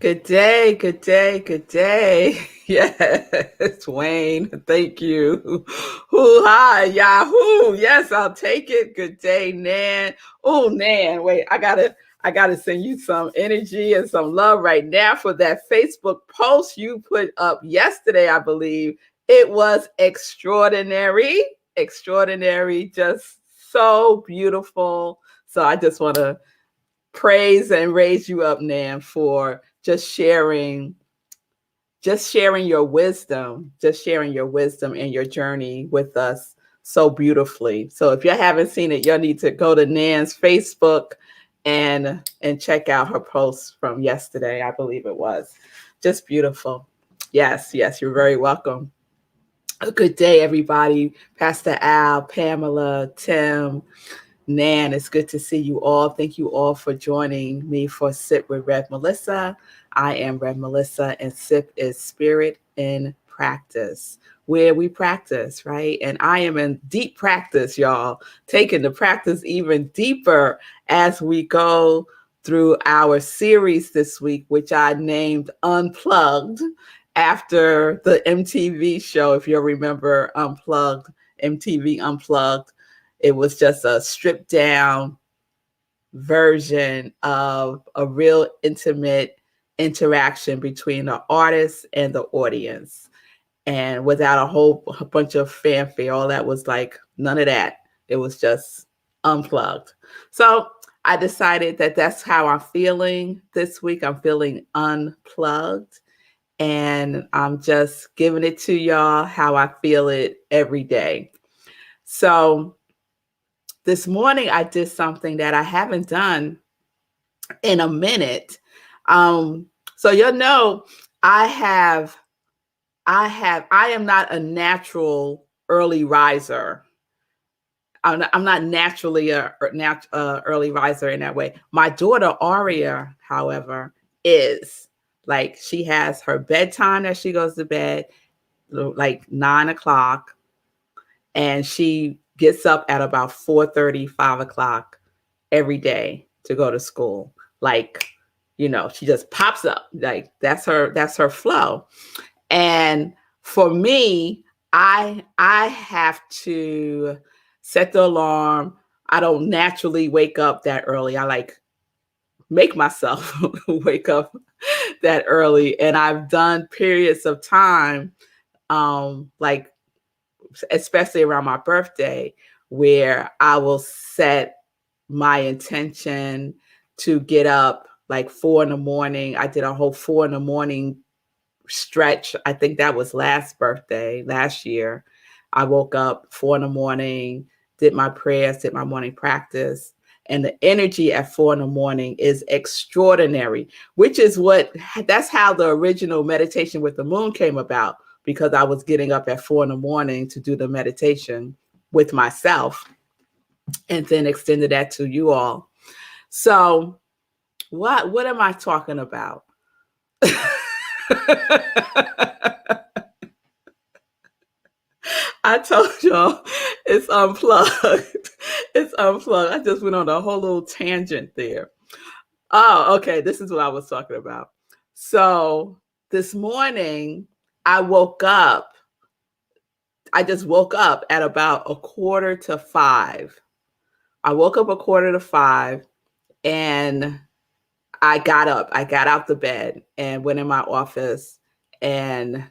Good day, good day, good day. Yes, Wayne, thank you. Hoo ha, Yahoo. Yes, I'll take it. Good day, Nan. Oh, Nan, wait, I gotta send you some energy and some love right now for that Facebook post you put up yesterday, I believe. It was extraordinary, extraordinary, just so beautiful. So I just want to praise and raise you up, Nan, for just sharing your wisdom and your journey with us so beautifully. So if you haven't seen it, you'll need to go to Nan's Facebook and check out her post from yesterday, I believe it was. Just beautiful. Yes, yes, you're very welcome. A good day, everybody. Pastor Al, Pamela, Tim, Nan, it's good to see you all. Thank you all for joining me for Sip with Rev Melissa. I am Rev Melissa, and Sip is Spirit in Practice, where we practice, right? And I am in deep practice, y'all, taking the practice even deeper as we go through our series this week, which I named Unplugged after the MTV show, if you'll remember Unplugged, MTV Unplugged. It was just a stripped down version of a real intimate interaction between the artist and the audience. And without a bunch of fanfare, all that was like none of that. It was just unplugged. So I decided that that's how I'm feeling this week. I'm feeling unplugged. And I'm just giving it to y'all how I feel it every day. So this morning I did something that I haven't done in a minute. So you'll know I am not a natural early riser. I'm not naturally a early riser in that way. My daughter Aria, however, is like she has her bedtime that she goes to bed like 9 o'clock, and she gets up at about 4:30, 5 o'clock every day to go to school. Like, she just pops up. Like that's her flow. And for me, I have to set the alarm. I don't naturally wake up that early. I like make myself wake up that early. And I've done periods of time, like especially around my birthday, where I will set my intention to get up like 4 in the morning. I did a whole 4 in the morning stretch. I think that was last year. I woke up 4 in the morning, did my prayers, did my morning practice. And the energy at 4 in the morning is extraordinary, that's how the original meditation with the moon came about, because I was getting up at 4 in the morning to do the meditation with myself and then extended that to you all. So what am I talking about? I told y'all it's unplugged. It's unplugged. I just went on a whole little tangent there. Oh, okay. This is what I was talking about. So this morning I woke up. I just woke up at about 4:45. I woke up 4:45 and I got up. I got out the bed and went in my office and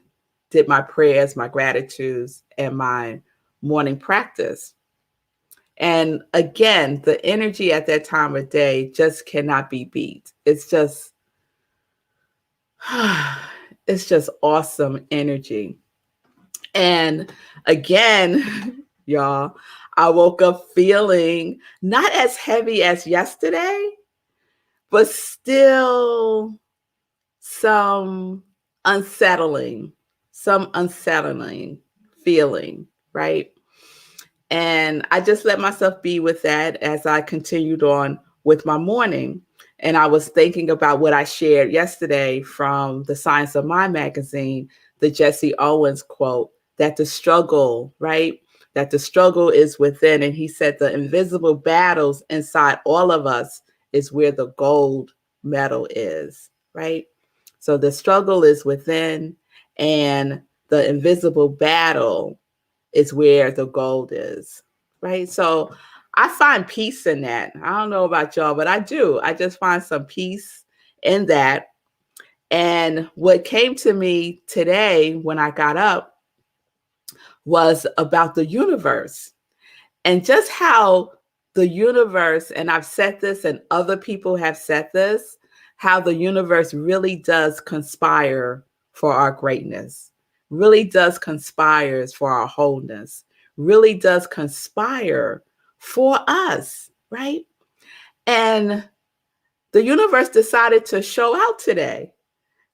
did my prayers, my gratitudes, and my morning practice. And again, the energy at that time of day just cannot be beat. It's just awesome energy. And again, y'all, I woke up feeling not as heavy as yesterday, but still some unsettling feeling, right? And I just let myself be with that as I continued on with my morning. And I was thinking about what I shared yesterday from the Science of Mind magazine, the Jesse Owens quote, that the struggle, right? That the struggle is within. And he said the invisible battles inside all of us is where the gold medal is, right? So the struggle is within, and the invisible battle is where the gold is, right? So I find peace in that. I don't know about y'all, but I do. I just find some peace in that. And what came to me today when I got up was about the universe and just how the universe, and I've said this and other people have said this, how the universe really does conspire for our greatness, really does conspire for our wholeness, really does conspire for us, right? And the universe decided to show out today.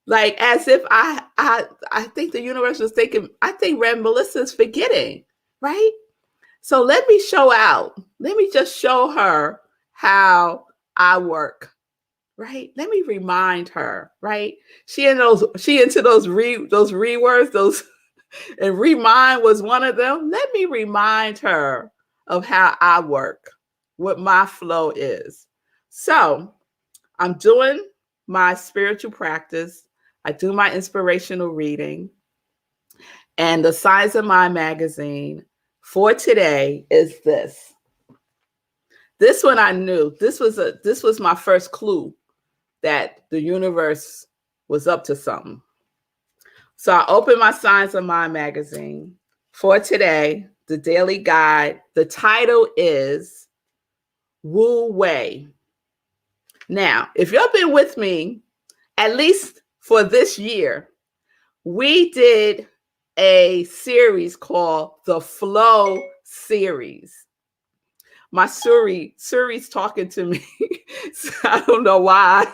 Like as if I think the universe was thinking, I think Rev Melissa is forgetting, right? So let me show out. Let me just show her how I work, right? Let me remind her, right? She into those rewords, those and remind was one of them. Let me remind her of how I work, what my flow is. So I'm doing my spiritual practice. I do my inspirational reading. And the Signs of Mind magazine for today is this. This one I knew. This was my first clue that the universe was up to something. So I opened my Signs of Mind magazine for today, the daily guide. The title is Wu Wei. Now, if you've been with me, at least for this year, we did a series called the Flow series. My Suri's talking to me. So I don't know why.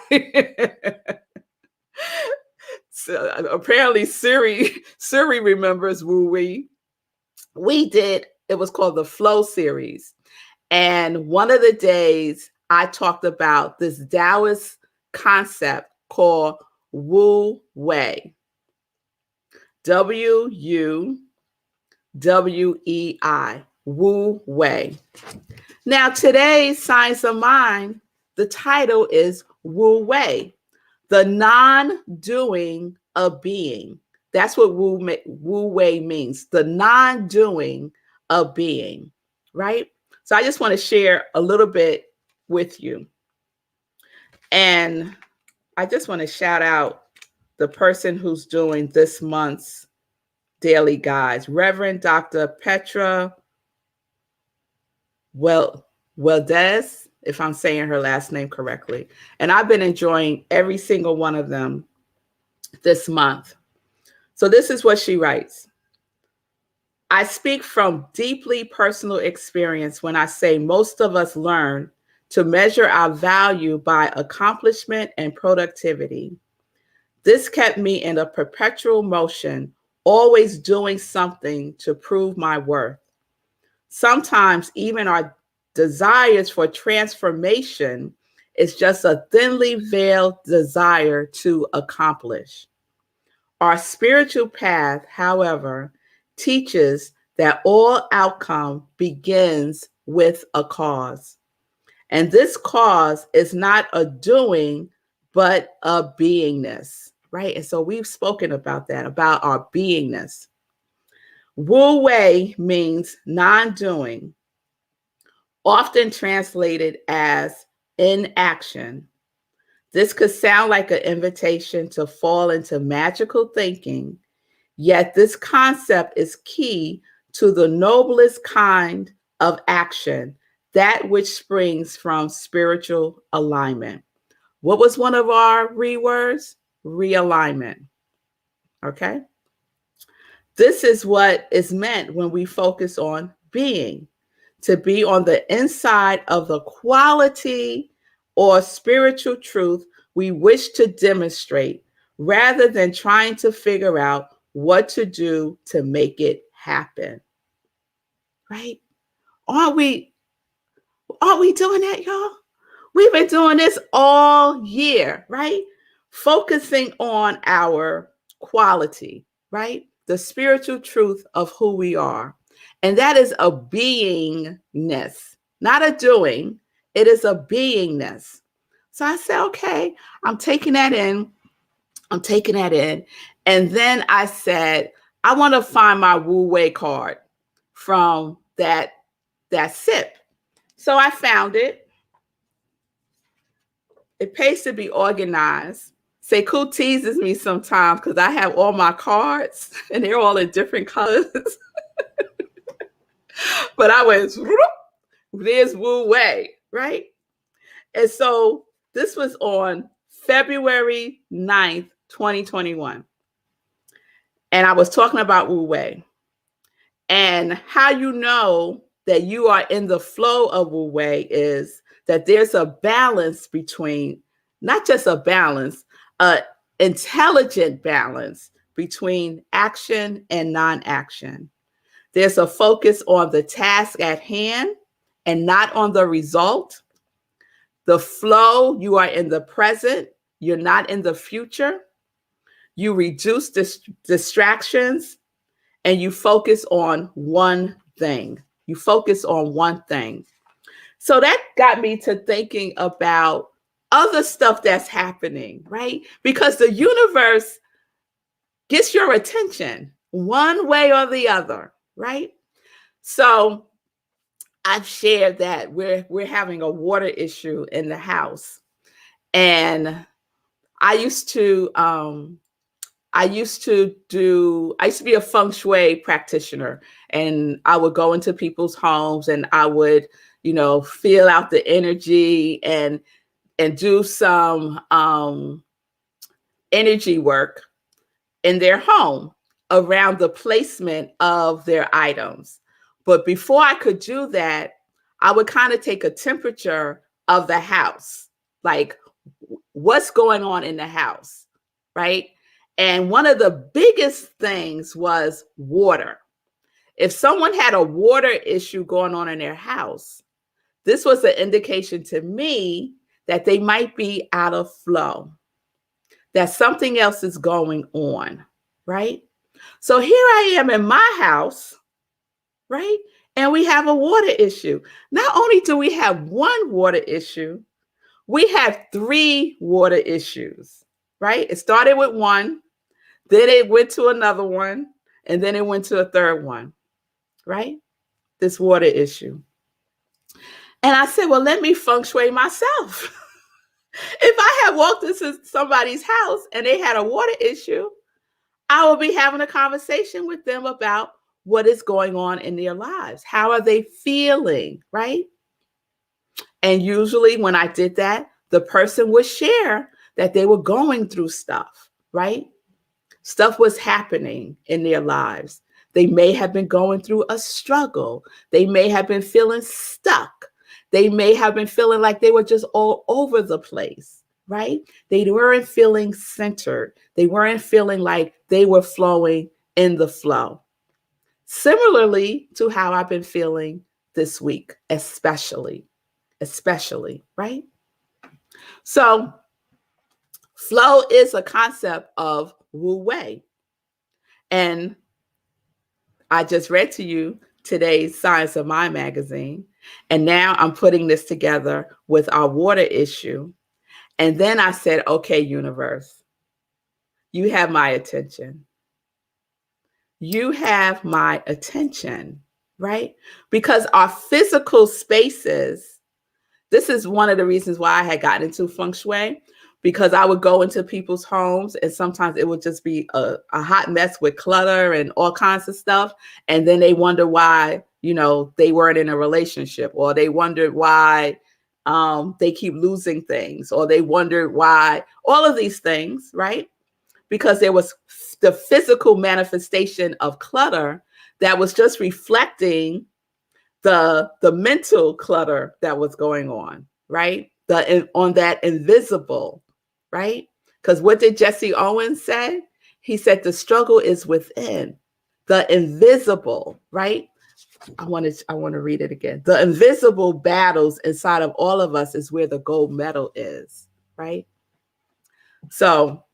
So apparently Suri remembers Woo Wee. We did, it was called the Flow series. And one of the days I talked about this Taoist concept called Wu Wei. WUWEI. Wu Wei. Now, today's Signs of Mind, the title is Wu Wei, the non-doing of being. That's what Wu Wei means, the non-doing of being, right? So I just want to share a little bit with you. And I just want to shout out the person who's doing this month's daily guides, Reverend Dr. Petra Weldes, if I'm saying her last name correctly. And I've been enjoying every single one of them this month. So this is what she writes. I speak from deeply personal experience when I say most of us learn to measure our value by accomplishment and productivity. This kept me in a perpetual motion, always doing something to prove my worth. Sometimes even our desires for transformation is just a thinly veiled desire to accomplish. Our spiritual path, however, teaches that all outcome begins with a cause. And this cause is not a doing, but a beingness, right? And so we've spoken about that, about our beingness. Wu Wei means non-doing, often translated as inaction. This could sound like an invitation to fall into magical thinking, yet this concept is key to the noblest kind of action, that which springs from spiritual alignment. What was one of our rewords? Realignment. Okay? This is what is meant when we focus on being, to be on the inside of the quality or spiritual truth we wish to demonstrate, rather than trying to figure out what to do to make it happen. Right? Are we doing that, y'all? We've been doing this all year, right? Focusing on our quality, right? The spiritual truth of who we are. And that is a beingness, not a doing. It is a beingness. So I said, okay, I'm taking that in. I'm taking that in. And then I said, I want to find my Wu Wei card from that sip. So I found it. It pays to be organized. Sekou teases me sometimes because I have all my cards and they're all in different colors. But I went, there's Wu Wei, right? And so this was on February 9th, 2021. And I was talking about Wu Wei and how you know that you are in the flow of Wu Wei is that there's a balance between, not just a balance, an intelligent balance between action and non-action. There's a focus on the task at hand and not on the result. The flow, you are in the present, you're not in the future. You reduce distractions and you focus on one thing. You focus on one thing. So that got me to thinking about other stuff that's happening, right? Because the universe gets your attention one way or the other, right? So I've shared that we're having a water issue in the house. And I used to be a Feng Shui practitioner, and I would go into people's homes and I would, feel out the energy and do some energy work in their home around the placement of their items. But before I could do that, I would kind of take a temperature of the house, like what's going on in the house, right? And one of the biggest things was water. If someone had a water issue going on in their house, this was an indication to me that they might be out of flow, that something else is going on, right? So here I am in my house, right? And we have a water issue. Not only do we have one water issue, we have 3 water issues, right? It started with one, then it went to another one, and then it went to a third one, right? This water issue. And I said, well, let me feng shui myself. If I had walked into somebody's house and they had a water issue, I will be having a conversation with them about what is going on in their lives. How are they feeling, right? And usually when I did that, the person would share that they were going through stuff, right? Stuff was happening in their lives. They may have been going through a struggle. They may have been feeling stuck. They may have been feeling like they were just all over the place, right? They weren't feeling centered. They weren't feeling like they were flowing in the flow. Similarly to how I've been feeling this week, especially, right? So flow is a concept of Wu Wei. And I just read to you today's Science of Mind magazine. And now I'm putting this together with our water issue. And then I said, okay, universe, you have my attention. You have my attention, right? Because our physical spaces, this is one of the reasons why I had gotten into Feng Shui, because I would go into people's homes and sometimes it would just be a hot mess with clutter and all kinds of stuff. And then they wonder why, they weren't in a relationship, or they wondered why they keep losing things, or they wondered why, all of these things, right? Because there was the physical manifestation of clutter that was just reflecting the mental clutter that was going on, right? On that invisible, right? Because what did Jesse Owens say? He said the struggle is within, the invisible, right? I want to read it again. The invisible battles inside of all of us is where the gold medal is, right? So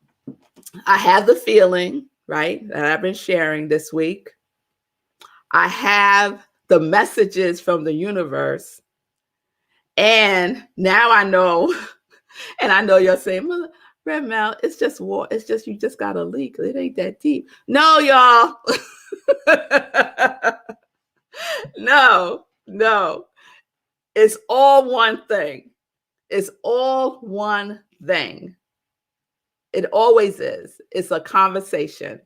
I have the feeling, right, that I've been sharing this week. I have the messages from the universe. And now I know, and I know you're saying, Rev Mel, it's just war. It's just you just got a leak. It ain't that deep. No, y'all. No. It's all one thing. It's all one thing. It always is. It's a conversation.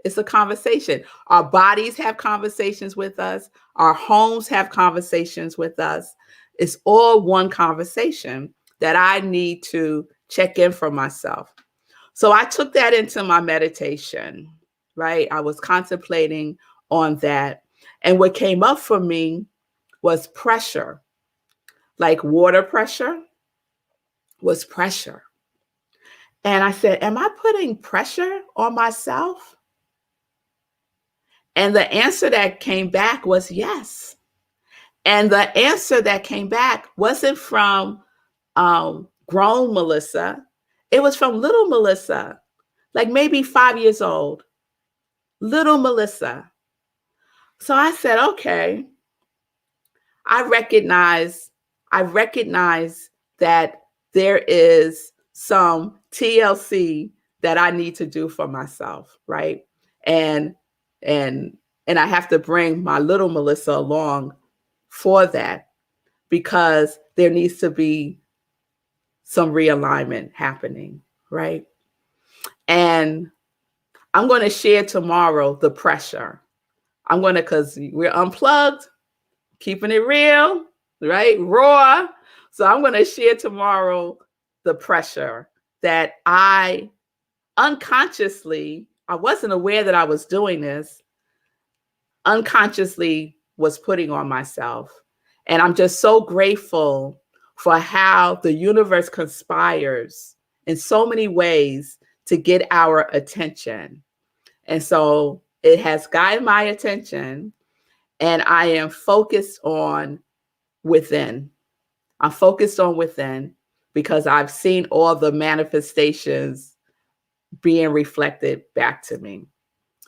It's a conversation. Our bodies have conversations with us. Our homes have conversations with us. It's all one conversation that I need to check in for myself. So I took that into my meditation, right? I was contemplating on that. And what came up for me was pressure, like water pressure was pressure. And I said, am I putting pressure on myself? And the answer that came back was yes. And the answer that came back wasn't from grown Melissa. It was from little Melissa, like maybe 5 years old, little Melissa. So I said, okay, I recognize that there is some TLC that I need to do for myself, right? And I have to bring my little Melissa along for that, because there needs to be some realignment happening, right? And I'm going to share tomorrow the pressure. Because we're unplugged, keeping it real, right? Raw. So I'm going to share tomorrow the pressure that I unconsciously, I wasn't aware that I was doing this, unconsciously was putting on myself. And I'm just so grateful for how the universe conspires in so many ways to get our attention. And so it has gotten my attention, and I am focused on within. I'm focused on within because I've seen all the manifestations being reflected back to me.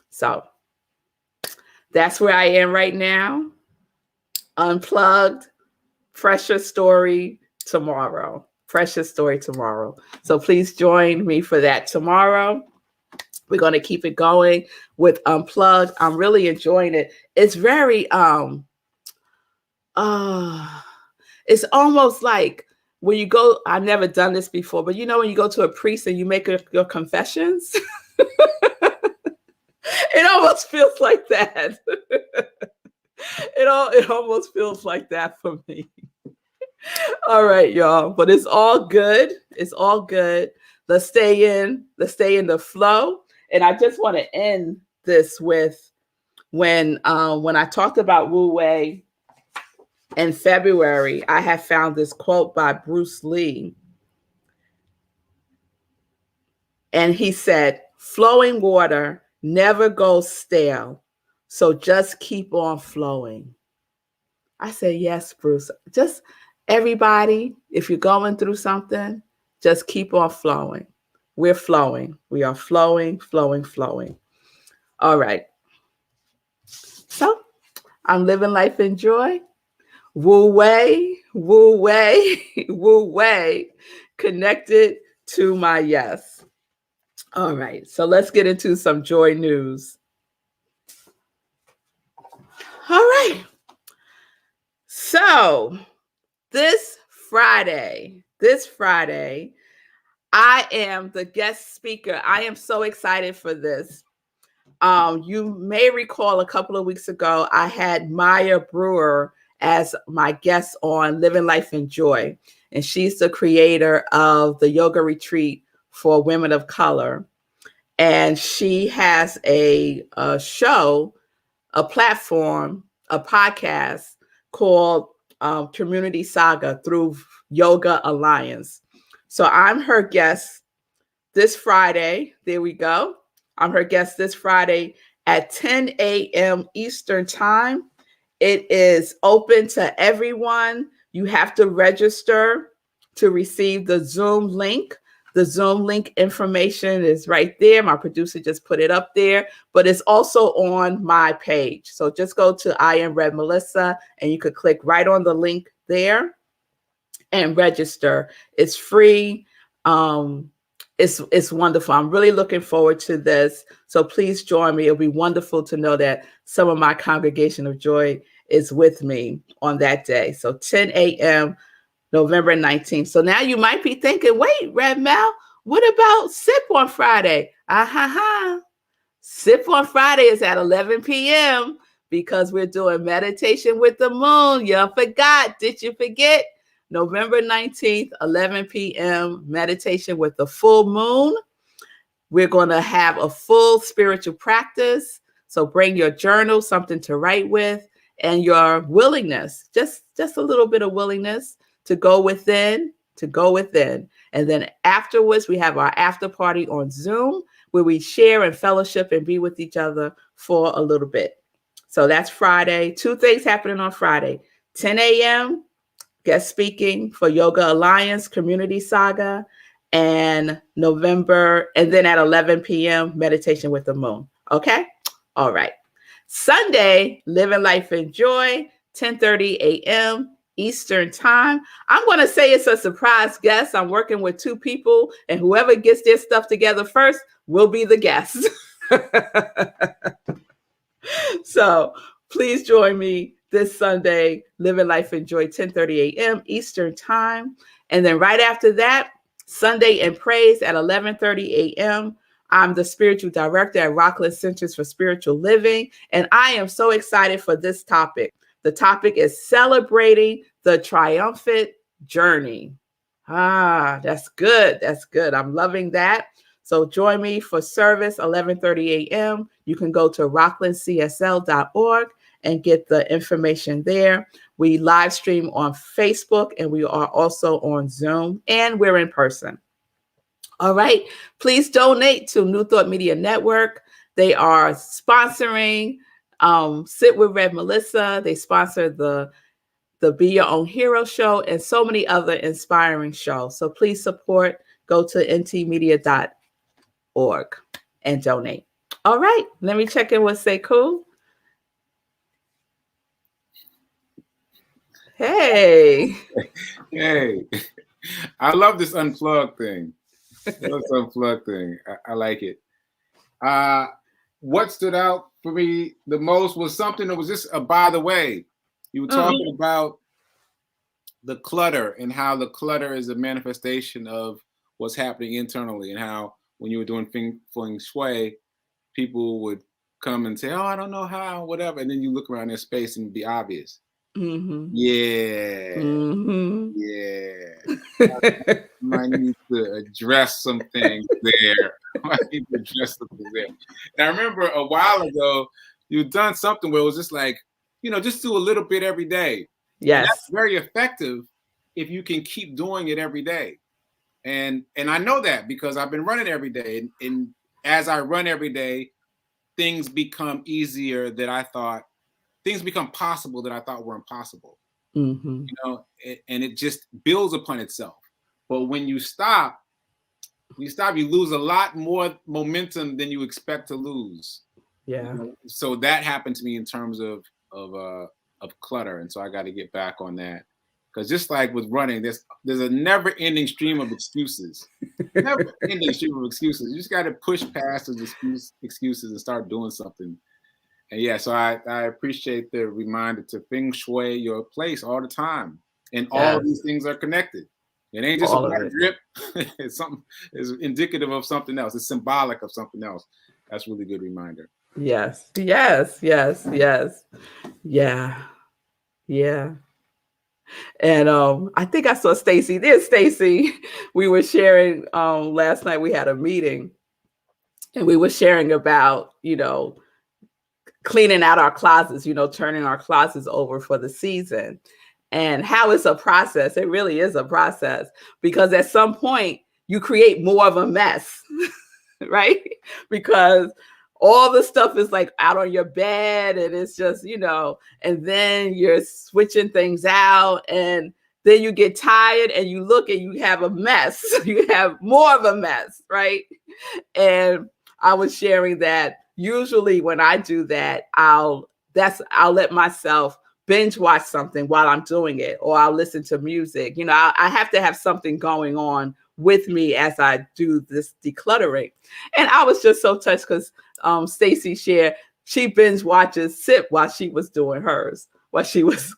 So that's where I am right now. Unplugged, precious story tomorrow. Precious story tomorrow. So please join me for that tomorrow. We're going to keep it going with Unplugged. I'm really enjoying it. It's very, it's almost like when you go, I've never done this before, but you know, when you go to a priest and you make your confessions, it almost feels like that. It almost feels like that for me. All right, y'all. But it's all good. It's all good. Let's stay in the flow. And I just want to end this with when I talked about Wu Wei in February, I have found this quote by Bruce Lee. And he said, flowing water never goes stale. So just keep on flowing. I said, yes, Bruce. Just everybody, if you're going through something, just keep on flowing. We're flowing. We are flowing, flowing, flowing. All right. So I'm living life in joy. Wu Wei, Wu Wei, Wu Wei, connected to my yes. All right. So let's get into some joy news. All right. So this Friday, I am the guest speaker. I am so excited for this. You may recall a couple of weeks ago, I had Maya Brewer as my guest on Living Life in Joy. And she's the creator of the yoga retreat for women of color. And she has a show, a platform, a podcast called Community Saga through Yoga Alliance. So I'm her guest this Friday. There we go. I'm her guest this Friday at 10 a.m. Eastern Time. It is open to everyone. You have to register to receive the Zoom link. The Zoom link information is right there. My producer just put it up there, but it's also on my page. So just go to I Am Rev Melissa and you could click right on the link there and register. It's free. it's wonderful. I'm really looking forward to this. So please join me. It'll be wonderful to know that some of my congregation of joy is with me on that day. So 10 a.m. November 19th. So now you might be thinking, wait, Rev Mel, what about Sip on Friday? Sip on Friday is at 11 p.m. because we're doing meditation with the moon. You forgot. Did you forget? November 19th, 11 p.m. meditation with the full moon. We're going to have a full spiritual practice. So bring your journal, something to write with, and your willingness, just a little bit of willingness to go within, And then afterwards, we have our after party on Zoom where we share and fellowship and be with each other for a little bit. So that's Friday. 2 things happening on Friday. 10 a.m., guest speaking for Yoga Alliance Community Saga, and then at 11 p.m., meditation with the moon. Okay? All right. Sunday, Living Life in Joy, 10:30 a.m. Eastern Time. I'm going to say it's a surprise guest. I'm working with 2 people, and whoever gets their stuff together first will be the guest. So please join me this Sunday, Living Life in Joy, 10:30 a.m. Eastern Time. And then right after that, Sunday in Praise at 11:30 a.m. I'm the spiritual director at Rockland Centers for Spiritual Living, and I am so excited for this topic. The topic is celebrating the triumphant journey. That's good. That's good. I'm loving that. So join me for service, 11:30 a.m. You can go to rocklandcsl.org and get the information there. We live stream on Facebook, and we are also on Zoom, and we're in person. All right. Please donate to New Thought Media Network. They are sponsoring Sit with Rev Melissa. They sponsor the Be Your Own Hero show and so many other inspiring shows. So please support. Go to ntmedia.org and donate. All right. Let me check in with Sekou. Hey. Hey. I love this unplugged thing. I like it. What stood out for me the most was something that was just by the way. You were talking about the clutter and how the clutter is a manifestation of what's happening internally, and how when you were doing Feng Shui, people would come and say, "Oh, I don't know how," whatever, and then you look around their space and it'd be obvious. Mm-hmm. Yeah. Mm-hmm. Yeah. I might need to address some things there. And I remember a while ago, you'd done something where it was just like, just do a little bit every day. Yes. And that's very effective if you can keep doing it every day. And I know that because I've been running every day. And as I run every day, things become easier that I thought, things become possible that I thought were impossible. Mm-hmm. And it just builds upon itself. But when you stop, you lose a lot more momentum than you expect to lose. Yeah. So that happened to me in terms of clutter, and so I got to get back on that. Because just like with running, there's a never-ending stream of excuses. Never-ending stream of excuses. You just got to push past those excuses and start doing something. And yeah, so I appreciate the reminder to Feng Shui your place all the time. And all these things are connected. It ain't just a water drip. It's indicative of something else. It's symbolic of something else. That's a really good reminder. Yes. Yeah. And I think I saw Staci. There's Staci. We were sharing last night. We had a meeting, and we were sharing about cleaning out our closets. Turning our closets over for the season, and how it's a process. It really is a process, because at some point you create more of a mess, right? Because all the stuff is like out on your bed, and it's just, and then you're switching things out, and then you get tired and you look and you have a mess. You have more of a mess, right? And I was sharing that usually when I do that, I'll let myself binge watch something while I'm doing it, or I'll listen to music. I have to have something going on with me as I do this decluttering. And I was just so touched because Staci shared she binge watches Sip while she was doing hers, while she was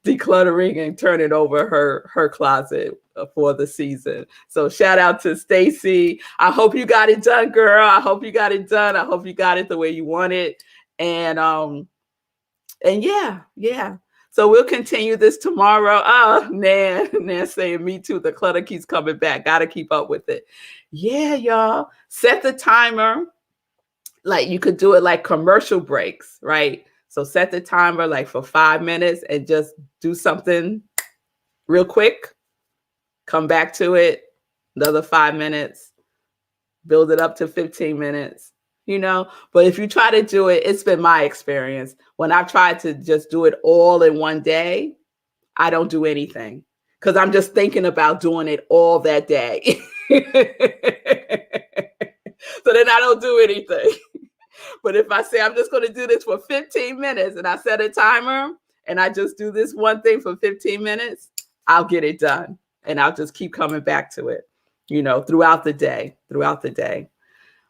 decluttering and turning over her closet for the season. So shout out to Staci. I hope you got it done, girl. I hope you got it done. I hope you got it the way you want it. And yeah. So we'll continue this tomorrow. Oh, Nan saying me too. The clutter keeps coming back. Got to keep up with it. Yeah, y'all. Set the timer. Like you could do it like commercial breaks, right? So set the timer like for 5 minutes and just do something real quick. Come back to it. Another 5 minutes. Build it up to 15 minutes. But if you try to do it, it's been my experience. When I've tried to just do it all in one day, I don't do anything because I'm just thinking about doing it all that day. So then I don't do anything. But if I say I'm just going to do this for 15 minutes and I set a timer and I just do this one thing for 15 minutes, I'll get it done. And I'll just keep coming back to it, throughout the day.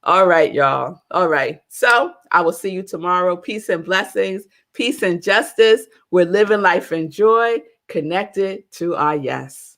All right, y'all. All right. So I will see you tomorrow. Peace and blessings. Peace and justice. We're living life in joy, connected to our yes.